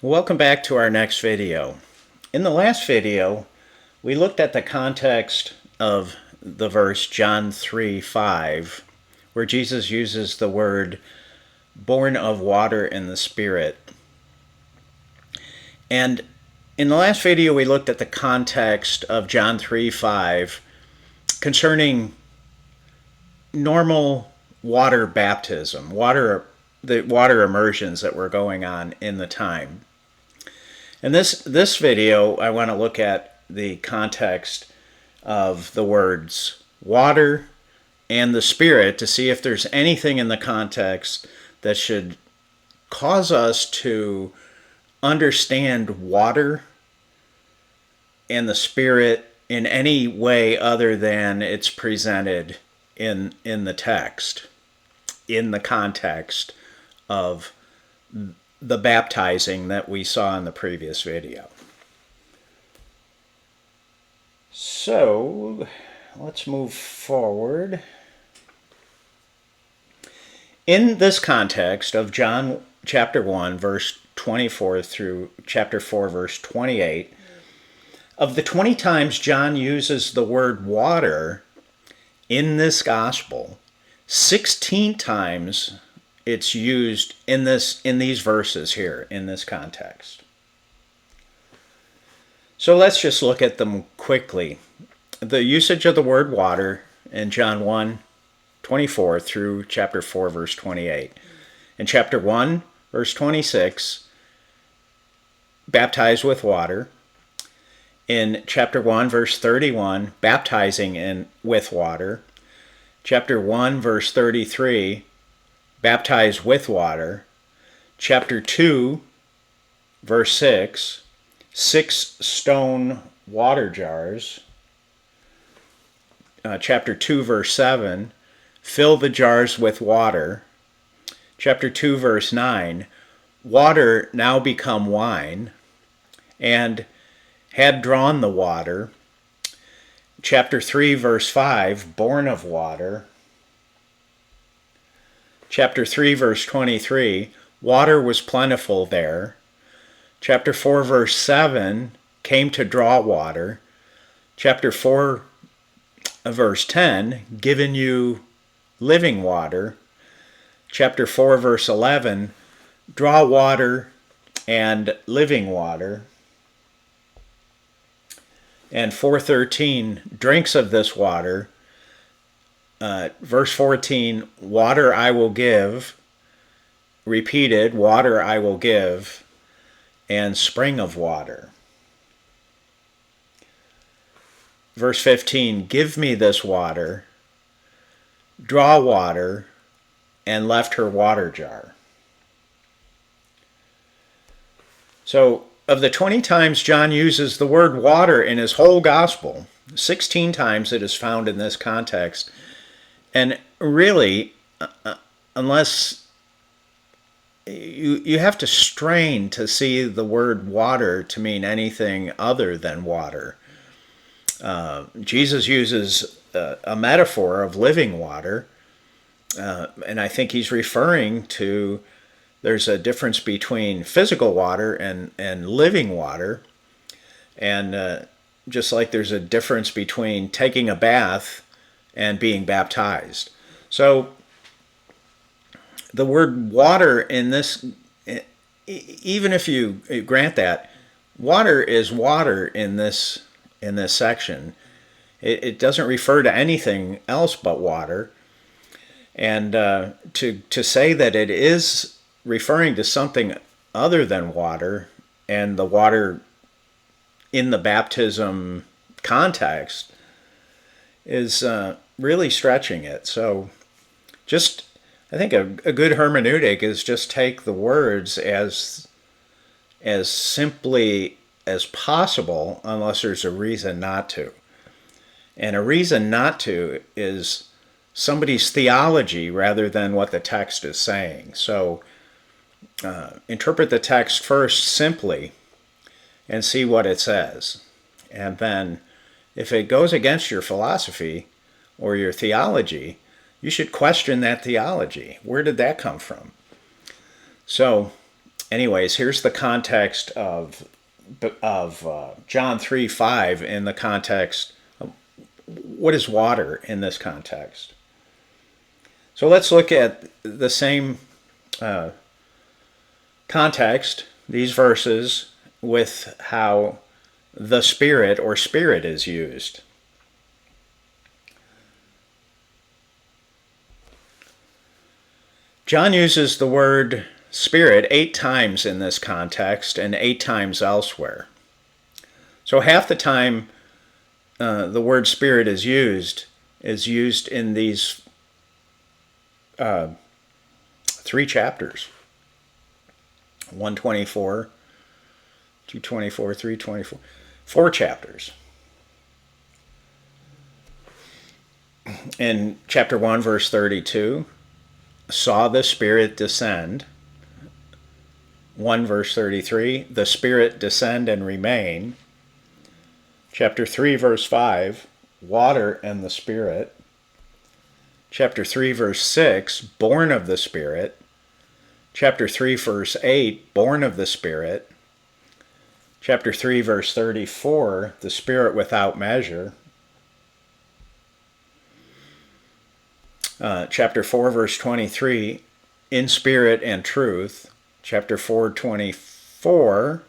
Welcome back to our next video. In the last video, we looked at the context of the verse John 3:5, where Jesus uses the word born of water and the Spirit. And in the last video, we looked at the context of John 3:5 concerning normal water baptism, the water immersions that were going on in the time. In this video, I want to look at the context of the words water and the Spirit to see if there's anything in the context that should cause us to understand water and the Spirit in any way other than it's presented in the text, in the context of the baptizing that we saw in the previous video. So let's move forward. In this context of John chapter 1 verse 24 through chapter 4 verse 28, of the 20 times John uses the word water in this gospel, 16 times it's used in these verses here, in this context. So let's just look at them quickly. The usage of the word water in John 1:24 through chapter 4, verse 28. In chapter 1, verse 26, baptized with water. In chapter 1, verse 31, baptizing with water. Chapter 1, verse 33, baptized with water. Chapter 2, verse 6, 6 stone water jars. Chapter 2, verse 7, fill the jars with water. Chapter 2, verse 9, water now become wine, and had drawn the water. Chapter 3, verse 5, born of water. Chapter 3, verse 23, water was plentiful there. Chapter 4, verse 7, came to draw water. Chapter 4, verse 10, given you living water. Chapter 4, verse 11, draw water and living water. And 4:13, drinks of this water. Verse 14, water I will give. Repeated, water I will give. And spring of water. Verse 15, give me this water. Draw water, and left her water jar. So, of the 20 times John uses the word water in his whole gospel, 16 times it is found in this context. And really, unless you have to strain to see the word water to mean anything other than water. Jesus uses a metaphor of living water, and I think he's referring to there's a difference between physical water and living water, and just like there's a difference between taking a bath and being baptized. So the word water in this, even if you grant that, water is water in this section. It doesn't refer to anything else but water. And to say that it is referring to something other than water, and the water in the baptism context, is really stretching it. So just, I think a good hermeneutic is just take the words as simply as possible, unless there's a reason not to. And a reason not to is somebody's theology rather than what the text is saying. So interpret the text first simply and see what it says. And then if it goes against your philosophy or your theology, you should question that theology. Where did that come from? So anyways, here's the context of John 3:5 in the context of what is water in this context. So let's look at the same context, these verses, with how the Spirit or Spirit is used. John uses the word Spirit 8 times in this context and 8 times elsewhere. So half the time the word Spirit is used in these 3 chapters. 124, 224, 324. 4 chapters. In chapter 1, verse 32, saw the Spirit descend. 1 verse 33, the Spirit descend and remain. Chapter 3 verse 5, water and the Spirit. Chapter 3 verse 6, born of the Spirit. Chapter 3 verse 8, born of the Spirit. Chapter 3 verse 34, the Spirit without measure. Chapter 4 verse 23, in spirit and truth. Chapter 4:24,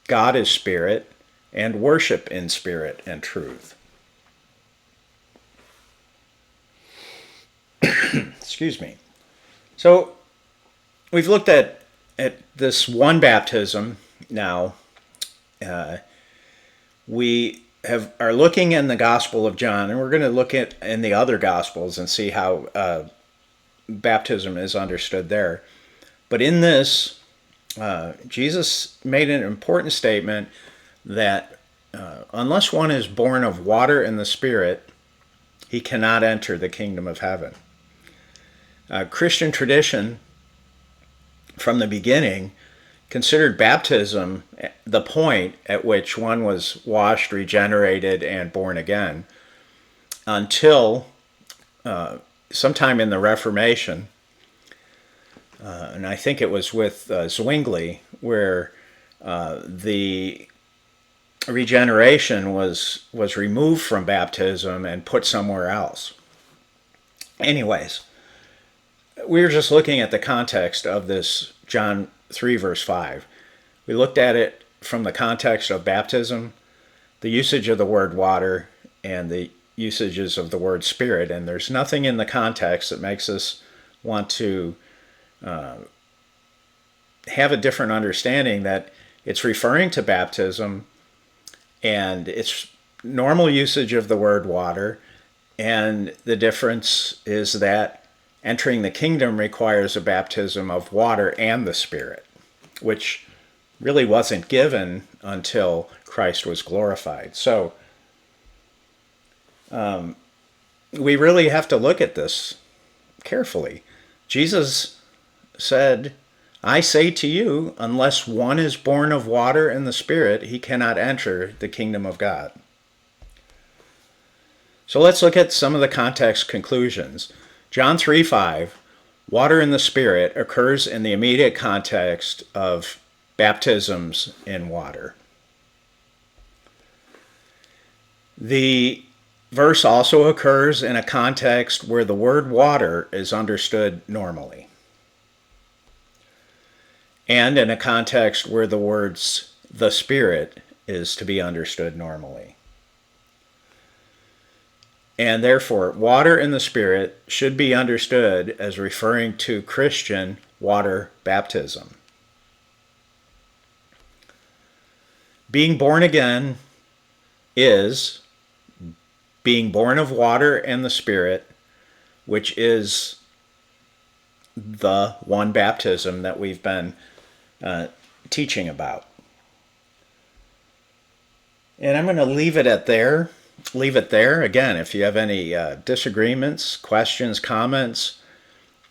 God is spirit, and worship in spirit and truth. Excuse me. So we've looked at this one baptism now. We are looking in the Gospel of John, and we're going to look at in the other Gospels and see how baptism is understood there. But in this, Jesus made an important statement that unless one is born of water and the Spirit, he cannot enter the kingdom of heaven. Christian tradition from the beginning considered baptism the point at which one was washed, regenerated, and born again, until sometime in the Reformation, and I think it was with Zwingli, where the regeneration was removed from baptism and put somewhere else. Anyways, we were just looking at the context of this John 3 verse 5. We looked at it from the context of baptism, the usage of the word water, and the usages of the word Spirit, and there's nothing in the context that makes us want to have a different understanding that it's referring to baptism and its normal usage of the word water, and the difference is that entering the kingdom requires a baptism of water and the Spirit, which really wasn't given until Christ was glorified. So we really have to look at this carefully. Jesus said, I say to you, unless one is born of water and the Spirit, he cannot enter the kingdom of God. So let's look at some of the context conclusions. John 3:5, water and the Spirit occurs in the immediate context of baptisms in water. The verse also occurs in a context where the word water is understood normally, and in a context where the words the Spirit is to be understood normally. And therefore, water and the Spirit should be understood as referring to Christian water baptism. Being born again is being born of water and the Spirit, which is the one baptism that we've been teaching about. And I'm going to leave it there. Again, if you have any disagreements, questions, comments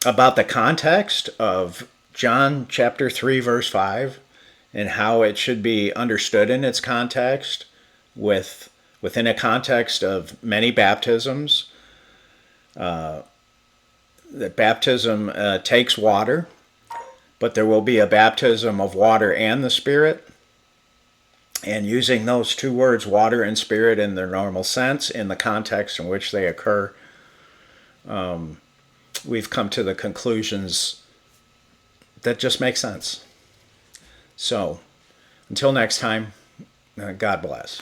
about the context of John chapter 3, verse 5, and how it should be understood in its context within a context of many baptisms, that baptism takes water, but there will be a baptism of water and the Spirit. And using those two words, water and spirit, in their normal sense, in the context in which they occur, we've come to the conclusions that just make sense. So, until next time, God bless.